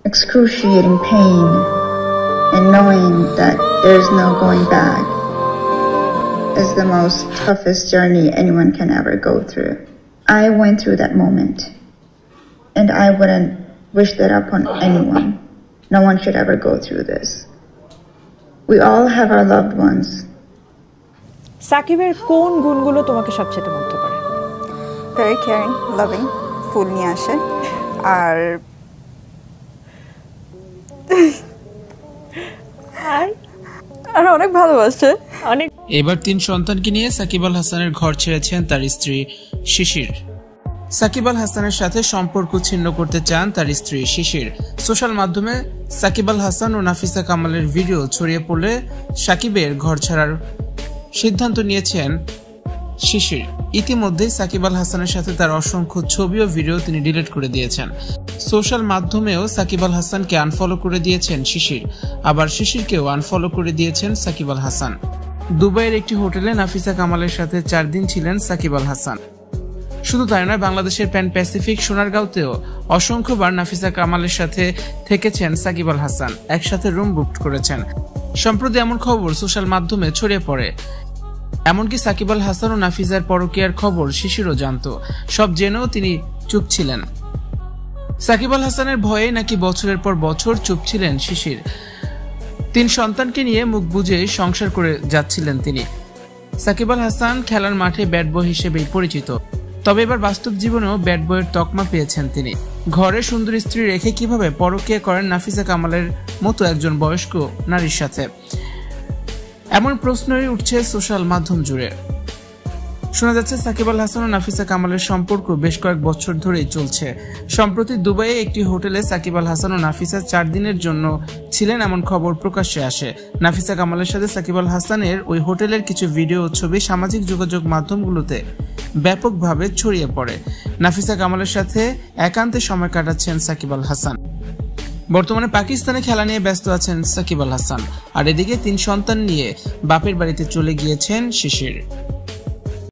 excruciating pain and knowing that there's no going back is the most toughest journey anyone can ever go through. I went through that moment, and I wouldn't wish that upon anyone. No one should ever go through this. We all have our loved ones. সাকিবের কোন গুণগুলো তোমাকে সবচেয়ে মুগ্ধ করে? Very caring, loving, ফুল নিয়ে আসে আর আর অনেক ভালোবাসে অনেক। এবার 3 সন্তানকে নিয়ে সাকিব আল হাসানের ঘর ছেড়েছেন তার স্ত্রী শিশির। সাকিব আল হাসানের সাথে সম্পর্ক ছিন্ন করতে চান তার স্ত্রী শিশির। সোশ্যাল মাধ্যমে সাকিব আল হাসান ও নাফিসা কামালের ভিডিও ছড়িয়ে পড়লে সাকিবের ঘর ছাড়ার সিদ্ধান্ত নিয়েছেন শিশির। ইতিমধ্যেই সাকিব আল হাসানের সাথে তার অসংখ্য ছবি ও ভিডিও তিনি ডিলিট করে দিয়েছেন। সোশ্যাল মাধ্যমেও সাকিব আল হাসানকে আনফলো করে দিয়েছেন শিশির, আবার শিশিরকেও আনফলো করে দিয়েছেন সাকিব আল হাসান। দুবাইয়ের একটি হোটেলে নাফিসা কামালের সাথে 4 দিন ছিলেন সাকিব আল হাসান। শুধু তাই নয়, বাংলাদেশের প্যান প্যাসিফিক সোনারগাঁওতেও অসংখ্যবার নাফিসা কামালের সাথে থেকেছেন সাকিব আল হাসান, একসাথে রুম বুক করেছেন। সম্প্রতি এমন খবর সোশ্যাল মাধ্যমে ছড়িয়ে পড়ে, এমনকি সাকিব আল হাসান ও নাফিসার পরকীয়ার খবর শিশিরও জানত। সব জেনেও তিনি চুপ ছিলেন। সাকিব আল হাসানের ভয়ে নাকি বছরের পর বছর চুপ ছিলেন শিশির। 3 সন্তানকে নিয়ে মুখ বুজে সংসার করে যাচ্ছিলেন তিনি। সাকিব আল হাসান খেলার মাঠে ব্যাট বয় হিসেবেই পরিচিত, তবে এবার বাস্তব জীবনেও ব্যাট বয়ের তকমা পেয়েছেন তিনি। ঘরে সুন্দর স্ত্রী রেখে কিভাবে পরকীয়া করেন নাফিসা কামালের মতো একজন বয়স্ক নারীর সাথে, এমন প্রশ্নই উঠছে সোশ্যাল মাধ্যম জুড়ে। শোনা যাচ্ছে সাকিব আল হাসান ও নাফিসা কামালের সম্পর্ক বেশ কয়েক বছর ধরেই চলছে। সম্প্রতি দুবাইয়ে একটি হোটেলে সাকিব আল হাসান ও নাফিসা 4 দিনের জন্য ছিলেন, এমন খবর প্রকাশ্যে আসে। নাফিসা কামালের সাথে সাকিব আল হাসানের ওই হোটেলের কিছু ভিডিও ও ছবি সামাজিক যোগাযোগ মাধ্যমগুলোতে ব্যাপকভাবে ছড়িয়ে পড়ে। নাফিসা কামালের সাথে একান্তে সময় কাটাচ্ছেন সাকিব আল হাসান। বর্তমানে পাকিস্তানে খেলা নিয়ে ব্যস্ত আছেন সাকিব আল হাসান, আর এদিকে 3 সন্তান নিয়ে বাপের বাড়িতে চলে গিয়েছেন শিশির।